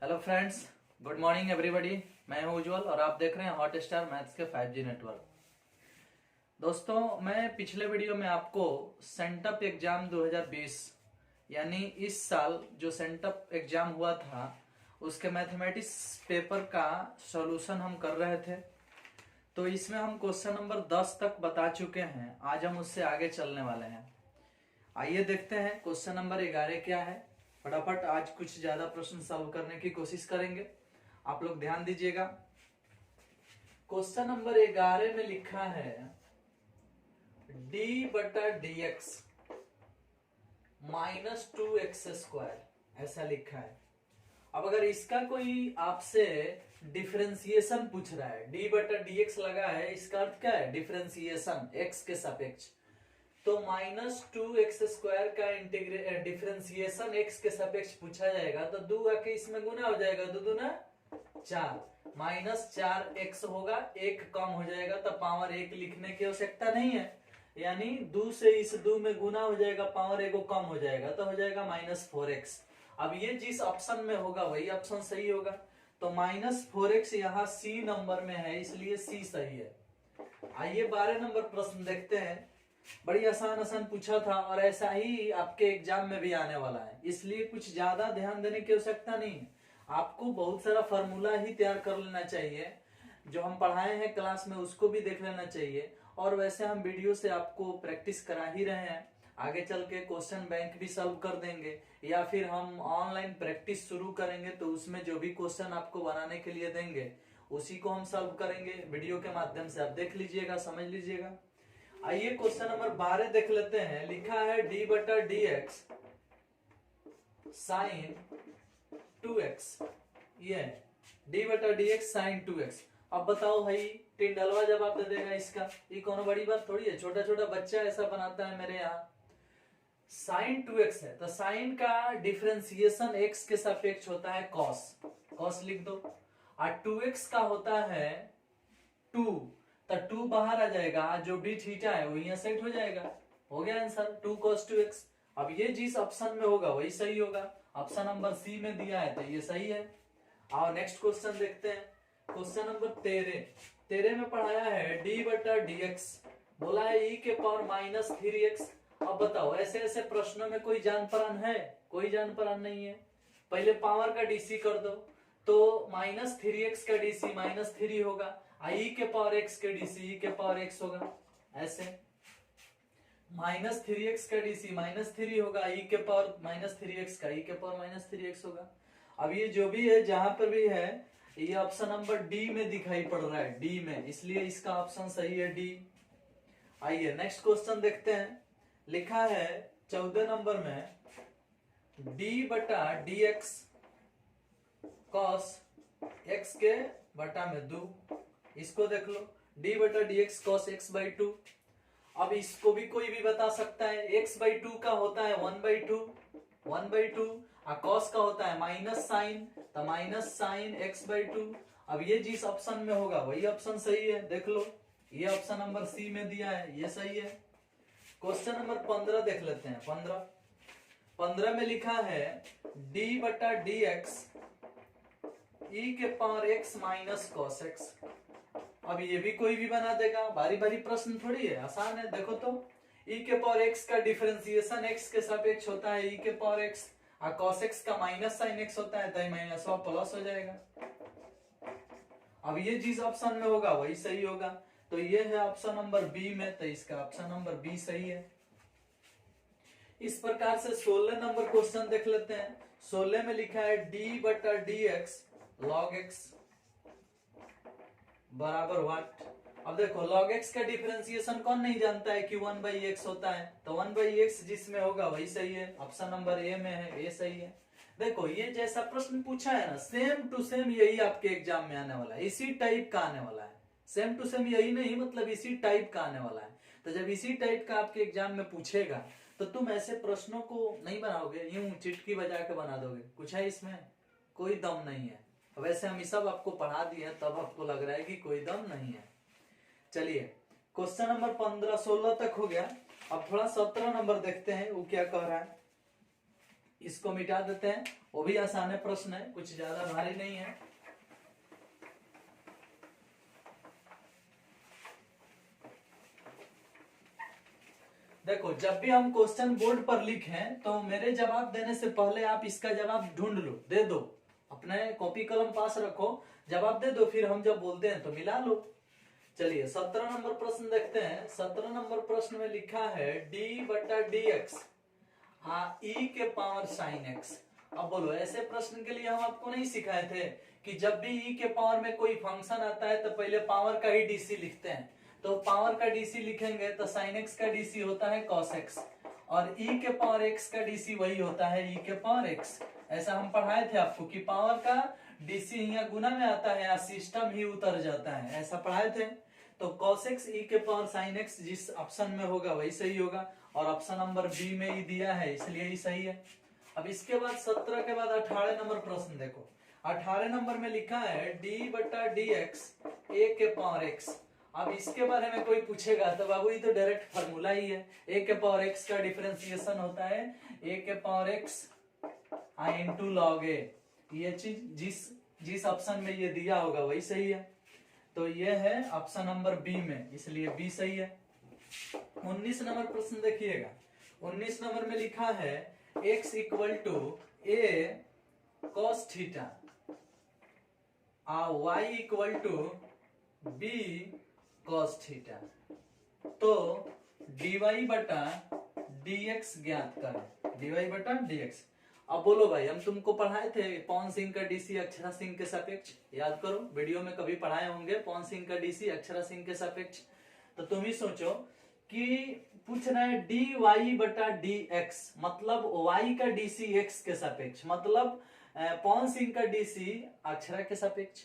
Hello friends, good morning everybody. मैं हूं उज्जवल और आप देख रहे हैं हॉट स्टार मैथ्स के 5G नेटवर्क। दोस्तों, मैं पिछले वीडियो में आपको सेंटअप एग्जाम 2020 यानी इस साल जो सेंटअप एग्जाम हुआ था उसके मैथमेटिक्स पेपर का सॉल्यूशन हम कर रहे थे। तो इसमें हम क्वेश्चन नंबर 10 तक बता चुके हैं। आज हम उससे आगे चलने वाले हैं। आइए देखते हैं क्वेश्चन नंबर 11 क्या है। फटाफट आज कुछ ज्यादा प्रश्न सॉल्व करने की कोशिश करेंगे। आप लोग ध्यान दीजिएगा। क्वेश्चन नंबर 11 में लिखा है d/dx -2x², ऐसा लिखा है। अब अगर इसका कोई आपसे डिफरेंशिएशन पूछ रहा है, d/dx लगा है, इसका अर्थ क्या है? डिफरेंशिएशन x के सापेक्ष। तो -2x² का डिफरेंशिएशन x के सापेक्ष पूछा जाएगा तो 2 आके इसमें गुना हो जाएगा, 2 दूना 4, -4x होगा, 1 कम हो जाएगा तो पावर 1 लिखने की आवश्यकता नहीं है। यानी 2 से इस 2 में गुना हो जाएगा, पावर 1 कम हो जाएगा तो हो जाएगा -4x। अब ये जिस ऑप्शन में होगा वही ऑप्शन सही होगा। तो -4x यहाँ सी नंबर में है, इसलिए सी सही है। आइए 12 नंबर प्रश्न देखते हैं। बड़ी आसान पूछा था और ऐसा ही आपके एग्जाम में भी आने वाला है, इसलिए कुछ ज्यादा ध्यान देने की आवश्यकता नहीं है। आपको बहुत सारा फॉर्मूला ही तैयार कर लेना चाहिए। जो हम पढ़ाए हैं क्लास में उसको भी देख लेना चाहिए। और वैसे हम वीडियो से आपको प्रैक्टिस करा ही रहे हैं। आगे चल के क्वेश्चन बैंक भी सॉल्व कर देंगे या फिर हम ऑनलाइन प्रैक्टिस शुरू करेंगे तो उसमें जो भी क्वेश्चन आपको बनाने के लिए देंगे उसी को हम सॉल्व करेंगे वीडियो के माध्यम से। आप देख लीजिएगा, समझ लीजिएगा। आइए क्वेश्चन नंबर 12 देख लेते हैं। लिखा है d/dx sin 2x। ये d/dx sin 2x। अब बताओ भाई, टिंडलवा जवाब दे देगा इसका। ये कोनो बड़ी बात थोड़ी है, छोटा छोटा बच्चा ऐसा बनाता है मेरे यहाँ। sin 2x है तो sin का डिफरेंशिएशन x के सापेक्ष होता है cos। cos लिख दो। और 2x का होता है 2, तो 2 बाहर आ जाएगा, जो भी थीटा है वो यहाँ सेट हो जाएगा। हो गया आंसर 2 cos 2x। अब ये जिस ऑप्शन में होगा वही सही होगा। ऑप्शन नंबर सी में दिया है तो ये सही है। और नेक्स्ट क्वेश्चन देखते हैं। क्वेश्चन नंबर 13 में पढ़ाया है d/dx, बोला है e के पावर -3x। अब बताओ, ऐसे ऐसे प्रश्नों में कोई जान परान है? कोई जान परान नहीं है। पहले पावर का डीसी कर दो तो -3x का डीसी -3 होगा, ई के पावर x के डीसी ई के पावर x होगा। ऐसे -3x का डीसी -3 होगा, ई के पावर -3x का ई के पावर -3x होगा। अब ये जो भी है, जहां पर भी है, ये ऑप्शन नंबर डी में दिखाई पड़ रहा है, डी में, इसलिए इसका ऑप्शन सही है डी। आइए नेक्स्ट क्वेश्चन देखते हैं। लिखा है 14 नंबर में d/dx cos x के बटा में 2। इसको देख लो, d/dx cos x/2। अब इसको भी कोई भी बता सकता है। x/2 का होता है 1/2 और cos का होता है माइनस साइन, तो माइनस साइन x/2। अब ये जिस ऑप्शन में होगा वही ऑप्शन सही है। देख लो, ये ऑप्शन नंबर सी में दिया है, ये सही है। क्वेश्चन नंबर 15 देख लेते हैं। 15 में लिखा है d/dx e के power x minus cos x। अब ये भी कोई भी बना देगा, भारी भारी प्रश्न थोड़ी है, आसान है। देखो तो, e के पावर x का डिफरेंशिएशन x के सापेक्ष होता है e के पावर x, और cos x का माइनस साइन x होता है तो माइनस और प्लस हो जाएगा। अब ये जिस ऑप्शन में होगा वही सही होगा। तो ये है ऑप्शन नंबर बी में, तो इसका ऑप्शन नंबर बी सही है। इस प्रकार से 16 नंबर क्वेश्चन देख लेते हैं। 16 में लिखा है d/dx log x बराबर व्हाट। अब देखो, log x का डिफरेंशिएशन कौन नहीं जानता है कि 1/x होता है, तो 1/x जिसमें होगा वही सही है। ऑप्शन नंबर ए में है, ये सही है। देखो, ये जैसा प्रश्न पूछा है ना, सेम टू सेम यही आपके एग्जाम में आने वाला है, इसी टाइप का आने वाला है। सेम टू सेम यही नहीं, मतलब इसी टाइप का आने वाला है। तो जब इसी टाइप का आपके एग्जाम में पूछेगा तो तुम ऐसे प्रश्नों को नहीं बनाओगे, यूं चिटकी बजा के बना दोगे। कुछ है इसमें? कोई दम नहीं है। वैसे हम ये सब आपको पढ़ा दिए तब आपको लग रहा है कि कोई दम नहीं है। चलिए, क्वेश्चन नंबर 15 16 तक हो गया। अब थोड़ा 17 नंबर देखते हैं, वो क्या कह रहा है। इसको मिटा देते हैं, वो भी आसान है प्रश्न है, कुछ ज्यादा भारी नहीं है। देखो जब भी हम क्वेश्चन बोर्ड पर लिखें तो मेरे जवाब देने से पहले आप इसका जवाब ढूंढ लो, दे दो, अपने कॉपी कलम पास रखो, जवाब दे दो, फिर हम जब बोलते हैं तो मिला लो। चलिए 17 नंबर प्रश्न देखते हैं। 17 नंबर प्रश्न में लिखा है d/dx ई के पावर साइन एक्स। अब बोलो, ऐसे प्रश्न के लिए हम आपको नहीं सिखाए थे कि जब भी ई के पावर में कोई फंक्शन आता है तो पहले पावर का ही डीसी लिखते हैं, तो पावर का डीसी लिखेंगे तो साइन एक्स का डीसी होता है कॉस एक्स, और ई के पावर एक्स का डीसी वही होता है ई के पावर एक्स। ऐसा हम पढ़ाए थे आपको कि पावर का डीसी यहाँ गुना में आता है या सिस्टम ही उतर जाता है, ऐसा पढ़ाए थे। तो cos x e के पावर sin x जिस ऑप्शन में होगा वही सही होगा, और ऑप्शन नंबर बी में ही दिया है इसलिए ही सही है। अब इसके बाद 17 के बाद 18 नंबर प्रश्न देखो। 18 नंबर में लिखा है d/dx a के पावर x। अब इसके बारे में कोई पूछेगा तो बाबू ये तो डायरेक्ट फार्मूला ही है, a के पावर x का डिफरेंशिएशन होता है a के power x into log a। ये चीज जिस ऑप्शन में ये दिया होगा वही सही है, तो ये है ऑप्शन नंबर बी में, इसलिए बी सही है। 19 नंबर प्रश्न देखिएगा। 19 नंबर में लिखा है x equal to a cos theta और y equal to b cos theta, तो dy बटा dx ज्ञात करें, dy बटा dx। अब बोलो भाई, हम तुमको पढ़ाए थे पवन सिंह का डीसी अक्षरा सिंह के सापेक्ष, याद करो, वीडियो में कभी पढ़ाए होंगे पवन सिंह का डीसी अक्षरा सिंह के सापेक्ष। तो तुम ही सोचो कि पूछ रहा है dy बटा dx, मतलब y का डीसी x के सापेक्ष, मतलब पवन सिंह का डीसी अक्षरा के सापेक्ष,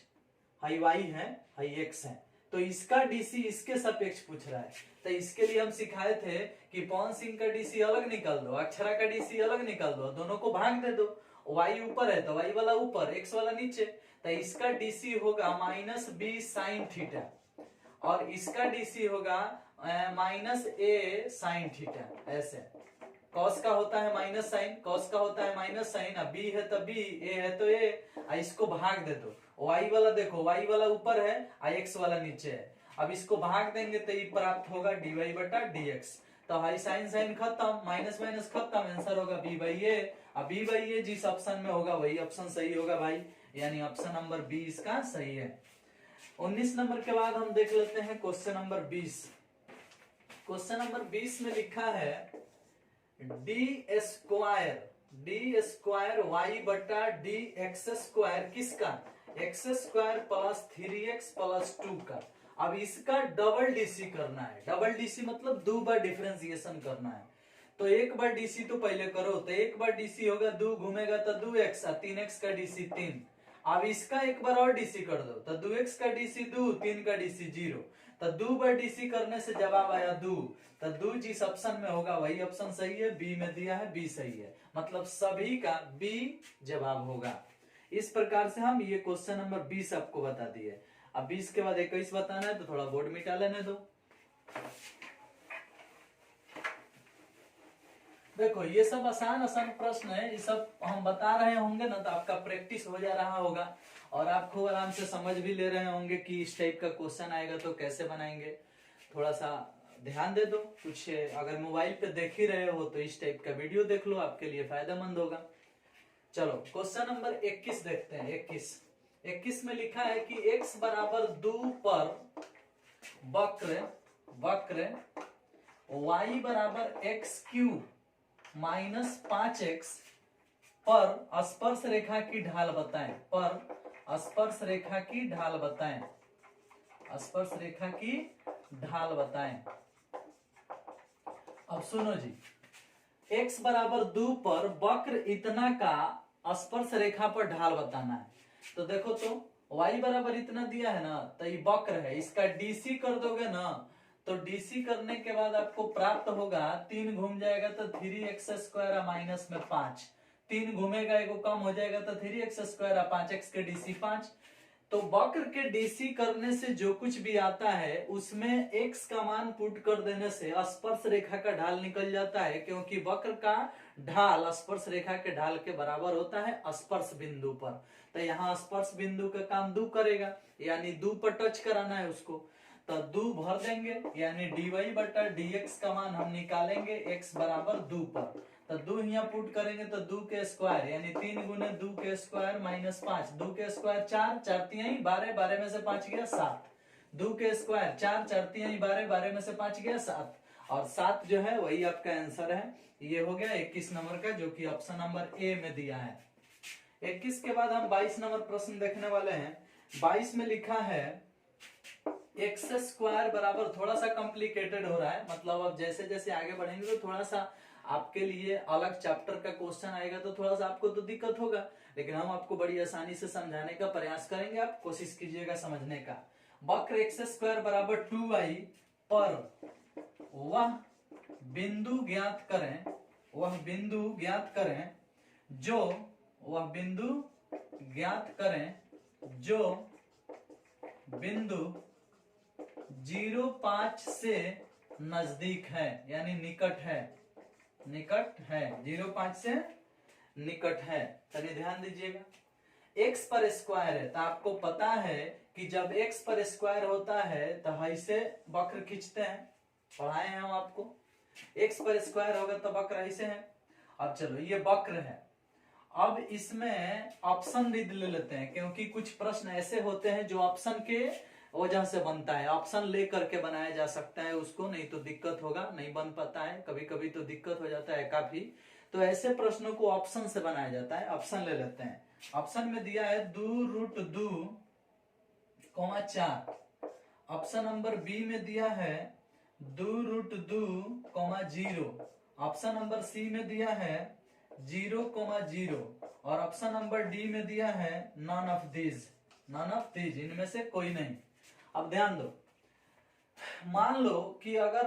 हाई y है हाई x है, तो इसका डीसी इसके सापेक्ष पूछ रहा है। तो इसके लिए हम सिखाए थे कि पवन सिंह का डीसी अलग निकाल दो, अक्षरा का डीसी अलग निकाल दो, दोनों को भाग दे दो, y ऊपर है तो y वाला ऊपर x वाला नीचे, तो इसका डीसी होगा माइनस बी साइन थीटा और इसका डीसी होगा माइनस ए साइन थीटा। ऐसे कॉस का होता है माइनस साइन, कॉस का होता है माइनस साइन, अब बी है तो बी, ए है तो ए, इसको भाग दे दो, y वाला देखो y वाला ऊपर है x वाला नीचे है, अब इसको भाग देंगे तो ये प्राप्त होगा dy बटा dx। तो हाई साइन साइन खत्म, माइनस माइनस खत्म, आंसर होगा b बाई ए। अब b बाई ए जिस ऑप्शन में होगा वही ऑप्शन सही होगा भाई, यानी ऑप्शन नंबर बी इसका सही है। 19 नंबर के बाद हम देख लेते हैं क्वेश्चन नंबर 20। क्वेश्चन नंबर 20 में लिखा है डी स्क्वायर वाई बटा डी एक्स स्क्वायर किसका, x square plus 3x plus 2 का। अब इसका डबल डीसी करना है, डबल डीसी मतलब दो बार डिफरेंशिएशन करना है। तो एक बार डीसी तो पहले करो, तो एक बार डीसी होगा 2 घूमेगा तो 2x, 3x का डीसी 3। अब इसका एक बार और डीसी कर दो, तो 2x का डीसी 2, 3 का डीसी 0, तो 2 बार डीसी करने से जवाब आया 2, तो 2 जिस ऑप्शन में होगा वही ऑप्शन सही है, बी में दिया है बी सही है, मतलब सभी का बी जवाब होगा। इस प्रकार से हम ये क्वेश्चन नंबर 20 आपको बता दिए। अब 20 के बाद 21 बताना है तो थोड़ा बोर्ड मिटा लेने दो। देखो ये सब आसान आसान प्रश्न है, ये सब हम बता रहे होंगे ना तो आपका प्रैक्टिस हो जा रहा होगा और आप खूब आराम से समझ भी ले रहे होंगे कि इस टाइप का क्वेश्चन आएगा तो कैसे बनाएंगे। थोड़ा सा ध्यान दे दो, कुछ अगर मोबाइल पे देख ही रहे हो तो इस टाइप का वीडियो देख लो, आपके लिए फायदेमंद होगा। चलो क्वेश्चन नंबर 21 देखते हैं। 21 में लिखा है कि x बराबर 2 पर वक्र y बराबर x क्यूब माइनस 5x पर स्पर्श रेखा की ढाल बताएं, पर स्पर्श रेखा की ढाल बताएं, स्पर्श रेखा की ढाल बताएं। अब सुनो जी, x बराबर 2 पर वक्र इतना का स्पर्श रेखा पर ढाल बताना है। तो देखो तो y बराबर इतना दिया है ना, तो ये वक्र है, इसका डीसी कर दोगे ना तो डीसी करने के बाद आपको प्राप्त होगा 3 घूम जाएगा तो 3x स्क्वायर माइनस में 5, 3 घूमेगा एगो कम हो जाएगा तो 3x स्क्वायर 5x के डीसी 5। तो वक्र के डीसी करने से जो कुछ भी आता है उसमें x का मान पुट कर देने से स्पर्श रेखा का ढाल निकल जाता है, क्योंकि वक्र का ढाल स्पर्श रेखा के ढाल के बराबर होता है स्पर्श बिंदु पर। तो यहाँ स्पर्श बिंदु का काम दू करेगा, यानी दू पर टच कराना है उसको, तो दू भर देंगे, यानी dy बटा dx का मान हम निकालेंगे x बराबर दू पर। तो दू यहाँ पुट करेंगे तो दू के स्क्वायर यानी 3 गुने दू के स्क्वायर माइनस 5, दू के स्क्वायर 4, 4 3 12, 12 में से 5 गया 7, दू के स्क्वायर 4, 4 3 12, 12 में से 5 गया 7, और 7 जो है वही आपका आंसर है। ये हो गया 21 नंबर का, जो कि ऑप्शन नंबर ए में दिया है। 21 के बाद हम 22 नंबर प्रश्न देखने वाले हैं। 22 में लिखा है एक्स स्क्वायर बराबर, थोड़ा सा कॉम्प्लिकेटेड हो रहा है, मतलब अब जैसे जैसे आगे बढ़ेंगे तो थोड़ा सा आपके लिए अलग चैप्टर का क्वेश्चन आएगा, तो थोड़ा सा आपको तो दिक्कत होगा, लेकिन हम आपको बड़ी आसानी से समझाने का प्रयास करेंगे, आप कोशिश कीजिएगा समझने का। वक्र एक्स स्क्वायर बराबर 2y पर वह बिंदु ज्ञात करें, वह बिंदु ज्ञात करें जो, वह बिंदु ज्ञात करें जो बिंदु 0,5 से नजदीक है, यानी निकट है, निकट है, 0,5 से निकट है। चलिए ध्यान दीजिएगा, x पर स्क्वायर है, तो आपको पता है कि जब x पर स्क्वायर होता है तो ऐसे वक्र खींचते हैं, पढ़ाए हैं हम आपको, x पर स्क्वायर होगा तो वक्र ऐसे है। अब चलो ये वक्र है, अब इसमें ऑप्शन भी ले लेते हैं, क्योंकि कुछ प्रश्न ऐसे होते हैं जो ऑप्शन के वजह से बनता है, ऑप्शन ले करके बनाया जा सकता है उसको, नहीं तो दिक्कत होगा, नहीं बन पाता है, कभी कभी तो दिक्कत हो जाता है काफी, तो ऐसे प्रश्नों को ऑप्शन से बनाया जाता है। ऑप्शन ले लेते हैं, ऑप्शन में दिया है 2√2,4, ऑप्शन नंबर बी में दिया है 2√2,0, ऑप्शन नंबर सी में दिया है 0,0, और ऑप्शन नंबर डी में दिया है none of these, none of these, इनमें से कोई नहीं। अब ध्यान दो, मान लो कि अगर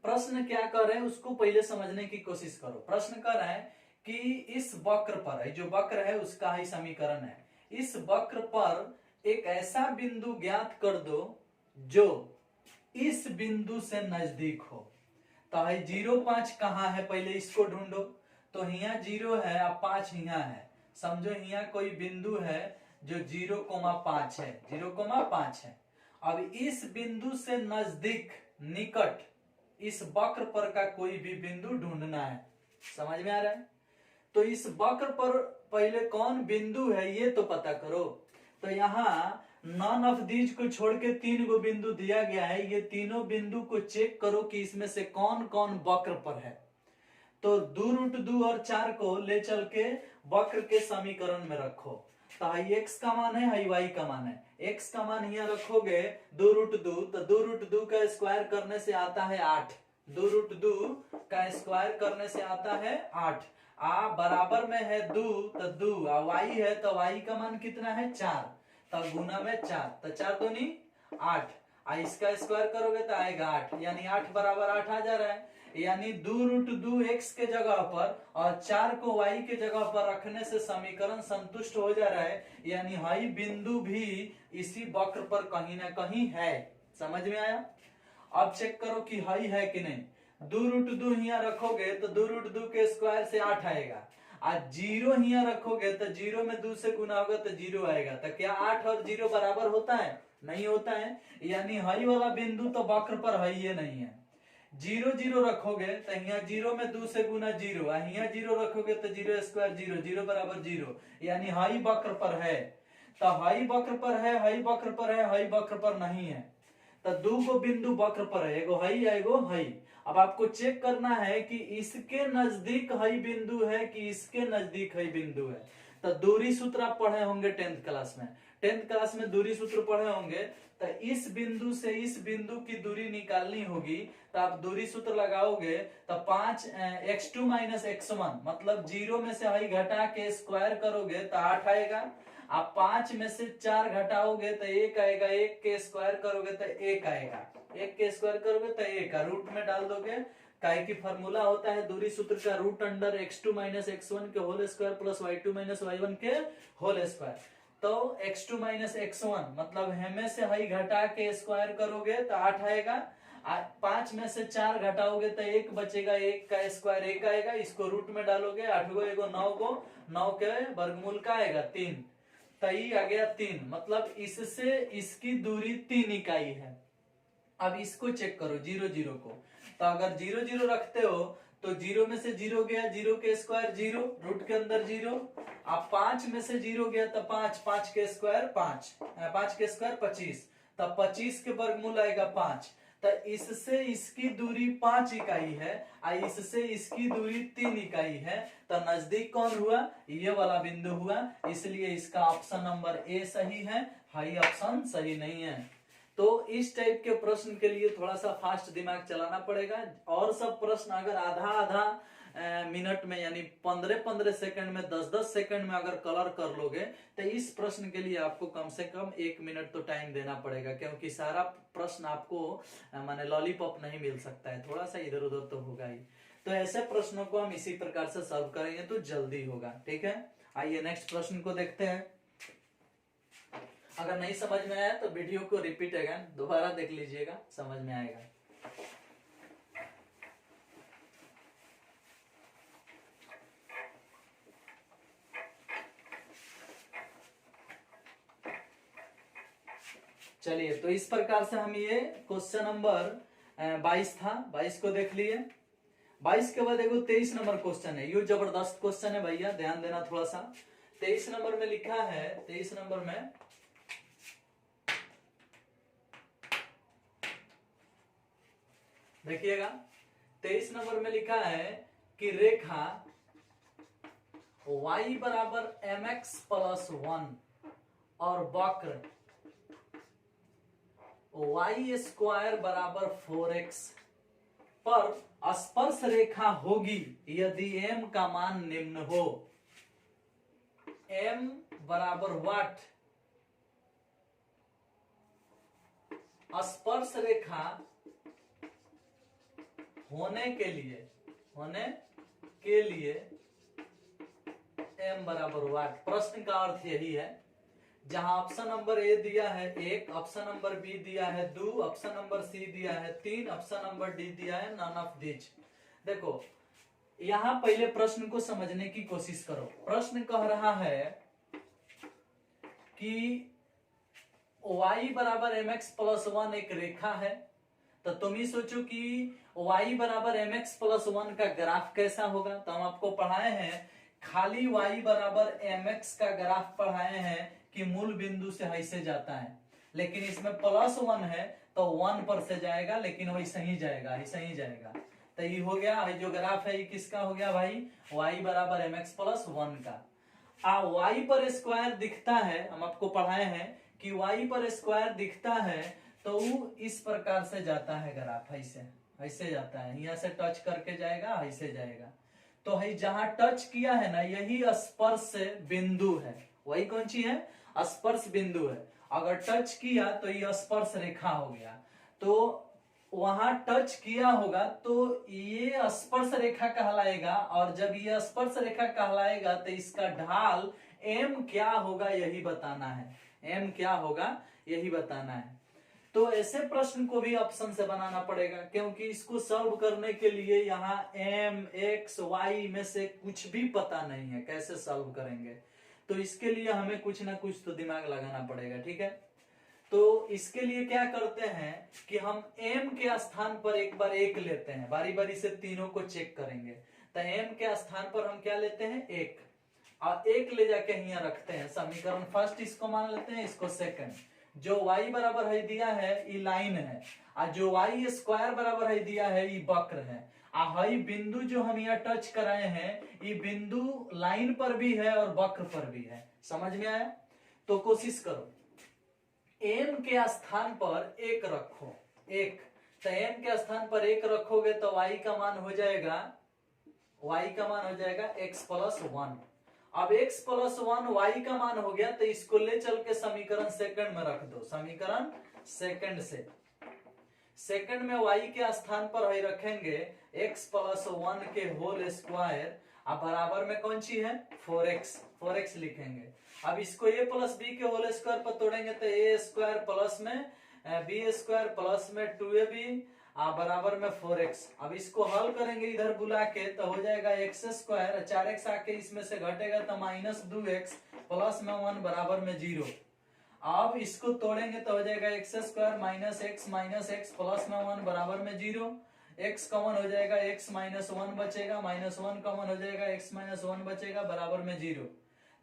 प्रश्न क्या कर रहे हैं उसको पहले समझने की कोशिश करो। प्रश्न कर रहे हैं कि इस वक्र पर, जो वक्र है उसका ही समीकरण है, इस वक्र पर एक ऐसा बिंदु ज्ञात कर दो जो इस बिंदु से नजदीक हो। तो 0,5 कहाँ है, पहले इसको ढूंढो, तो यहाँ 0 है, अब 5 यहाँ है, समझो यहाँ कोई बिंदु है जो 0,5 है, 0,5 है। अब इस बिंदु से नजदीक, निकट, इस वक्र पर का कोई भी बिंदु ढूंढना है, समझ में आ रहा है? तो इस वक्र पर पहले कौन बिंदु है ये तो पता करो। तो यहाँ नॉन ऑफ दीज को छोड़ के 3 गो बिंदु दिया गया है, ये तीनों बिंदु को चेक करो कि इसमें से कौन कौन वक्र पर है। तो 2√2 और 4 को ले चल के वक्र के समीकरण में रखो, तो हाई x का मान है, हाई y का मान है। x का मान यहाँ रखोगे 2√2, तो 2√2 का स्क्वायर करने से आता है 8, 2√2 का स्क्वायर करने से आता है 8, आ बराबर में है 2, तो 2, y है तो y का मान कितना है 4, तो गुना में 4, तो 4 दूनी 8, इसका स्क्वायर करोगे तो आएगा 8, यानी 8 बराबर 8 आ जा रहा है, यानी 2√2 x के जगह पर और 4 को y के जगह पर रखने से समीकरण संतुष्ट हो जा रहा है, यानी हाई बिंदु भी इसी वक्र पर कहीं ना कहीं है। समझ में आया? अब चेक करो कि हाई है कि नहीं। 2√2 यहाँ रखोगे तो 2√2 के स्क्वायर से 8 आएगा, आज 0 यहाँ रखोगे तो 0 में 2 से गुना होगा तो 0 आएगा, तो क्या 8 और 0 बराबर होता है? नहीं होता है, यानी हाई वाला बिंदु तो वक्र पर है ये नहीं है। 0 0 रखोगे तो यहाँ 0 में 2 से गुना 0, यहाँ 0 रखोगे तो 0 स्क्वायर 0, 0 बराबर 0, यानी हाई वक्र पर है। तो हाई वक्र पर है, हाई वक्र पर है, हाई वक्र पर नहीं है, तो 2 गो बिंदु वक्र पर है, एगो हाई एगो हाई। अब आपको चेक करना है कि इसके नजदीक हाई बिंदु है कि इसके नजदीक हाई बिंदु है। तो दूरी सूत्र आप पढ़े होंगे 10th क्लास में, 10th क्लास में दूरी सूत्र पढ़े होंगे, तो इस बिंदु से इस बिंदु की दूरी निकालनी होगी, तो आप दूरी सूत्र लगाओगे तो 5x2 - x1, मतलब 0 में से हाई घटा के स्क्वायर करोगे तो 8 आएगा, आप 5 में से 4 घटाओगे तो 1 आएगा, 1 के स्क्वायर करोगे तो 1 आएगा, 1 के स्क्वायर करोगे तो 1 का रूट में डाल दोगे, काय की फॉर्मूला होता है दूरी सूत्र का √x2 - x1 के whole square plus y2 - y1 के होल स्क्वायर। तो x2 - x1 मतलब हमें से हाई घटा के स्क्वायर करोगे तो 8 आएगा, 5 में से 4 घटाओगे तो 1 बचेगा, 1 का स्क्वायर 1 आएगा, इसको रूट में डालोगे 8 गो 1 9 गो, 9 के वर्गमूल का आएगा 3, तो ये आ गया 3, मतलब इससे इसकी दूरी 3 इकाई है। अब इसको चेक करो 0 0 को, तो अगर 0 0 रखते हो तो 0 में से 0 गया, 0 के स्क्वायर 0, रूट के अंदर 0। अब 5 में से 0 गया तो 5, 5 के स्क्वायर 5, 5 के स्क्वायर 25, तब 25 के वर्गमूल आएगा 5, तो इससे इसकी दूरी 5 इकाई है और इससे इसकी दूरी 3 इकाई है, तो नजदीक कौन हुआ, ये वाला बिंदु हुआ, इसलिए इसका ऑप्शन नंबर ए सही है, हाई ऑप्शन सही नहीं है। तो इस टाइप के प्रश्न के लिए थोड़ा सा फास्ट दिमाग चलाना पड़ेगा, और सब प्रश्न अगर आधा आधा मिनट में यानी 15-15 सेकंड में 10-10 सेकंड में अगर कलर कर लोगे तो इस प्रश्न के लिए आपको कम से कम 1 मिनट तो टाइम देना पड़ेगा, क्योंकि सारा प्रश्न आपको माने लॉलीपॉप नहीं मिल सकता है, थोड़ा सा इधर उधर तो होगा ही। तो ऐसे प्रश्नों को हम इसी प्रकार से सॉल्व करेंगे तो जल्दी होगा। ठीक है, आइए नेक्स्ट प्रश्न को देखते हैं। अगर नहीं समझ में आया तो वीडियो को रिपीट अगेन दोबारा देख लीजिएगा, समझ में आएगा। चलिए, तो इस प्रकार से हम ये क्वेश्चन नंबर 22 था, 22 को देख लिए। 22 के बाद देखो 23 नंबर क्वेश्चन है, ये जबरदस्त क्वेश्चन है भैया, ध्यान देना थोड़ा सा। 23 नंबर में लिखा है, 23 नंबर में देखिएगा, 23 नंबर में लिखा है कि रेखा y बराबर mx प्लस 1 और वक्र y स्क्वायर बराबर 4x पर स्पर्श रेखा होगी यदि m का मान निम्न हो। m बराबर व्हाट, स्पर्श रेखा होने के लिए m बराबर व्हाट। प्रश्न का अर्थ यही है, जहां ऑप्शन नंबर ए दिया है 1, ऑप्शन नंबर बी दिया है 2, ऑप्शन नंबर सी दिया है 3, ऑप्शन नंबर डी दिया है नन ऑफ दिस। देखो यहां पहले प्रश्न को समझने की कोशिश करो। प्रश्न कह रहा है कि y बराबर mx प्लस 1 एक रेखा है, तो तुम ही सोचो कि y बराबर mx प्लस 1 का ग्राफ कैसा होगा। तो हम आपको पढ़ाए हैं, खाली y बराबर mx का ग्राफ पढ़ाए हैं कि मूल बिंदु से ऐसे जाता है, लेकिन इसमें प्लस 1 है तो 1 पर से जाएगा, लेकिन वैसे ही जाएगा, ऐसे ही जाएगा। तो ये हो गया, जो ग्राफ है ये किसका हो गया भाई, y बराबर mx प्लस 1 का। y पर स्क्वायर दिखता है, हम आपको पढ़ाए हैं कि y पर स्क्वायर दिखता है तो वो इस प्रकार से जाता है ग्राफ, ऐसे जाता है, यहाँ से टच करके जाएगा, ऐसे जाएगा। तो है जहां टच किया है ना, यही स्पर्श बिंदु है, वही कौन सी है, स्पर्श बिंदु है। अगर टच किया तो ये स्पर्श रेखा हो गया, तो वहां टच किया होगा तो ये स्पर्श रेखा कहलाएगा, और जब ये स्पर्श रेखा कहलाएगा तो इसका ढाल m क्या होगा यही बताना है, m क्या होगा यही बताना है। तो ऐसे प्रश्न को भी ऑप्शन से बनाना पड़ेगा, क्योंकि इसको सॉल्व करने के लिए यहाँ m x y में से कुछ भी पता नहीं है, कैसे सॉल्व करेंगे। तो इसके लिए हमें कुछ ना कुछ तो दिमाग लगाना पड़ेगा। ठीक है, तो इसके लिए क्या करते हैं कि हम m के स्थान पर एक बार 1 लेते हैं, बारी बारी से तीनों को चेक करेंगे। तो m के स्थान पर हम क्या लेते हैं, 1, और 1 ले जाके यहाँ रखते हैं। समीकरण फर्स्ट इसको मान लेते हैं, इसको सेकंड। जो y बराबर है दिया है ये लाइन है, और जो y स्क्वायर बराबर है दिया है ये वक्र है। हई बिंदु जो हम यहाँ टच कराए हैं ये बिंदु लाइन पर भी है और वक्र पर भी है। समझ में आया? तो कोशिश करो m के स्थान पर 1 रखो, 1। तो m के स्थान पर 1 रखोगे तो y का मान हो जाएगा, x प्लस 1। अब x प्लस 1 y का मान हो गया, तो इसको ले चल के समीकरण सेकंड में रख दो। समीकरण सेकंड से सेकंड में y के स्थान पर ही रखेंगे x प्लस 1 के होल स्क्वायर, अब बराबर में कौन सी है 4x लिखेंगे। अब इसको a प्लस b के होल स्क्वायर पर तोड़ेंगे तो a स्क्वायर प्लस में b स्क्वायर प्लस में 2ab बराबर में 4x। अब इसको हल करेंगे इधर बुला के तो हो जाएगा एक्स स्क्वायर, 4x आके इसमें से घटेगा तो -2x प्लस में 1 बराबर में 0। अब इसको तोड़ेंगे तो हो जाएगा x square minus x plus में 1 बराबर में 0। x कॉमन हो जाएगा, x -1 बचेगा, -1 कॉमन हो जाएगा, x -1 बचेगा बराबर में 0।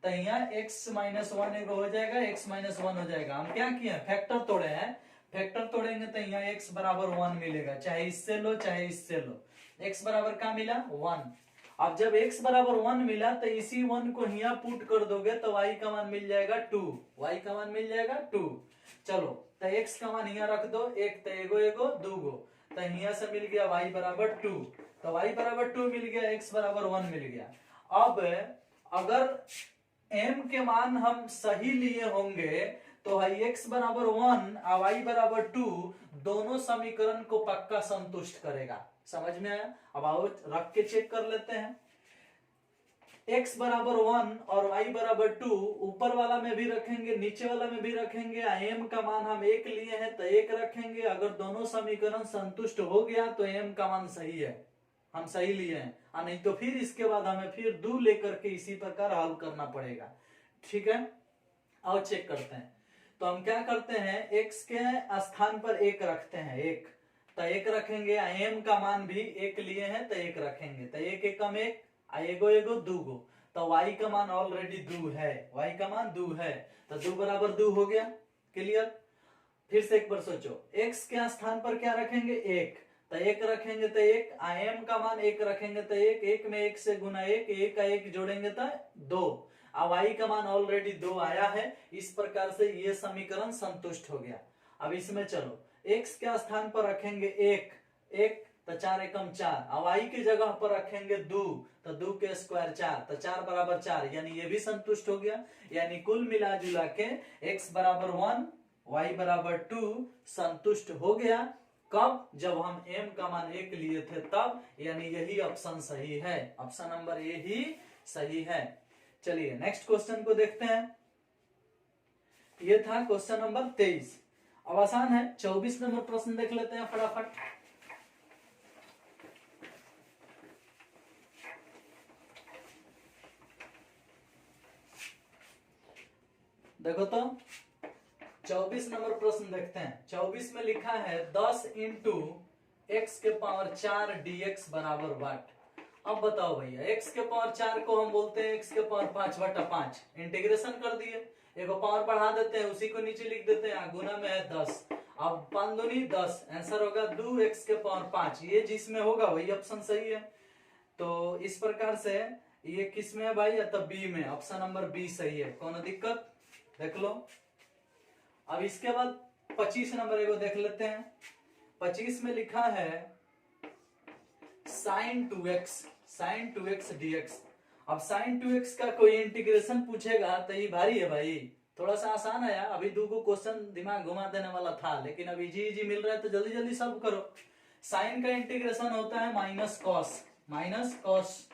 तो यहाँ x -1 एगो हो जाएगा, x -1 हो जाएगा। हम क्या किए, फैक्टर तोड़े हैं, फैक्टर तोड़ेंगे तो यहाँ x बराबर 1 मिलेगा, चाहे इससे लो चाहे इससे लो। x बराबर क्या मिला 1। अब जब x बराबर 1 मिला तो इसी 1 को यहाँ पुट कर दोगे तो y का मान मिल जाएगा 2, y का मान मिल जाएगा 2। चलो तो x का मान यहाँ रख दो, एक तो एगो एगो दूगो, तो यहाँ से मिल गया y बराबर 2, तो y बराबर 2 मिल गया, x बराबर 1 मिल गया। अब अगर m के मान हम सही लिए होंगे तो x बराबर 1 और y बराबर 2 दोनों समीकरण को पक्का संतुष्ट करेगा। समझ में आया? अब आओ रख के चेक कर लेते हैं। x बराबर 1 और y बराबर 2 ऊपर वाला में भी रखेंगे, नीचे वाला में भी रखेंगे। m का मान हम 1 लिए हैं तो 1 रखेंगे। अगर दोनों समीकरण संतुष्ट हो गया तो m का मान सही है, हम सही लिए हैं, और नहीं तो फिर इसके बाद हमें फिर 2 लेकर के इसी प्रकार हल करना पड़ेगा। ठीक है, आओ चेक करते हैं। तो हम क्या करते हैं, x के स्थान पर 1 रखते हैं, 1 तो 1 रखेंगे। m का मान भी 1 लिए हैं तो 1 रखेंगे, तो 1 एकम 1, एगो एगो दूगो, तो y का मान ऑलरेडी 2 है, y का मान 2 है, तो 2 बराबर 2 हो गया। क्लियर? फिर से एक बार सोचो, x के स्थान पर क्या रखेंगे 1, तो 1 रखेंगे तो 1, m का मान 1 रखेंगे तो 1, 1 में 1 से गुना 1, 1 का 1 जोड़ेंगे तो 2। अब y का मान ऑलरेडी 2 आया है, इस प्रकार से ये समीकरण संतुष्ट हो गया। अब इसमें चलो x के स्थान पर रखेंगे 1 तो 4 एकम 4, अब y की जगह पर रखेंगे 2 तो 2 के स्क्वायर 4, तो 4 बराबर 4, यानी ये भी संतुष्ट हो गया। यानी कुल मिला जुला के x बराबर 1 y बराबर 2 संतुष्ट हो गया। कब? जब हम m का मान 1 लिए थे तब, यानी यही ऑप्शन सही है, ऑप्शन नंबर ए ही सही है। चलिए नेक्स्ट क्वेश्चन को देखते हैं। ये था क्वेश्चन नंबर 23। अब आसान है, 24 नंबर प्रश्न देख लेते हैं फटाफट। देखो तो 24 नंबर प्रश्न देखते हैं। 24 में लिखा है 10 इंटू एक्स के पावर 4 dx बराबर वाट। अब बताओ भैया, x के पावर 4 को हम बोलते हैं x के पावर 5/5। इंटीग्रेशन कर दिए, एगो पावर बढ़ा देते हैं, उसी को नीचे लिख देते हैं, गुना में है 10। अब 5 दूनी 10, आंसर होगा 2x के पावर 5। ये जिसमें होगा वही ऑप्शन सही है। तो इस प्रकार से ये किस में है भाई, या तो बी में, ऑप्शन नंबर बी सही है, कौन दिक्कत? देख लो। अब इसके बाद 25 नंबर एगो देख लेते हैं। 25 में लिखा है sin 2x dx। अब sin 2x का कोई इंटीग्रेशन पूछेगा तो ये भारी है भाई, थोड़ा सा आसान है। अभी दो क्वेश्चन दिमाग घुमा देने वाला था, लेकिन अब इजी इजी मिल रहा है तो जल्दी जल्दी सब करो। साइन का इंटीग्रेशन होता है माइनस कॉस,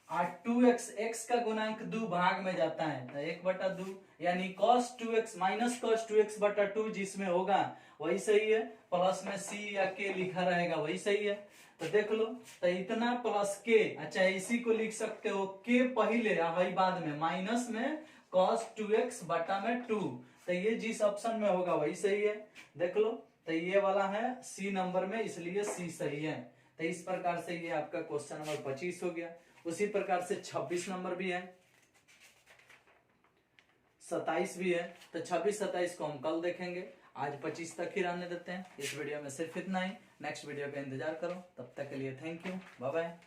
और 2x, x का गुणांक 2 भाग में जाता है तो 1/2, यानी cos 2x minus cos 2x/2 जिसमें होगा वही सही है। प्लस में c या k लिखा रहेगा वही सही है। तो देख लो, तो इतना प्लस k, अच्छा इसी को लिख सकते हो k पहले वही बाद में, माइनस में cos 2x/2, तो ये जिस ऑप्शन में होगा वही सही है। देख लो, तो ये वाला है सी नंबर में, इसलिए सी सही है। तो इस प्रकार से ये आपका क्वेश्चन नंबर 25 हो गया। उसी प्रकार से 26 नंबर भी है, 27 भी है। तो 26 27 को हम कल देखेंगे, आज 25 तक ही रहने देते हैं। इस वीडियो में सिर्फ इतना ही, नेक्स्ट वीडियो का इंतजार करो। तब तक के लिए थैंक यू, बाय बाय।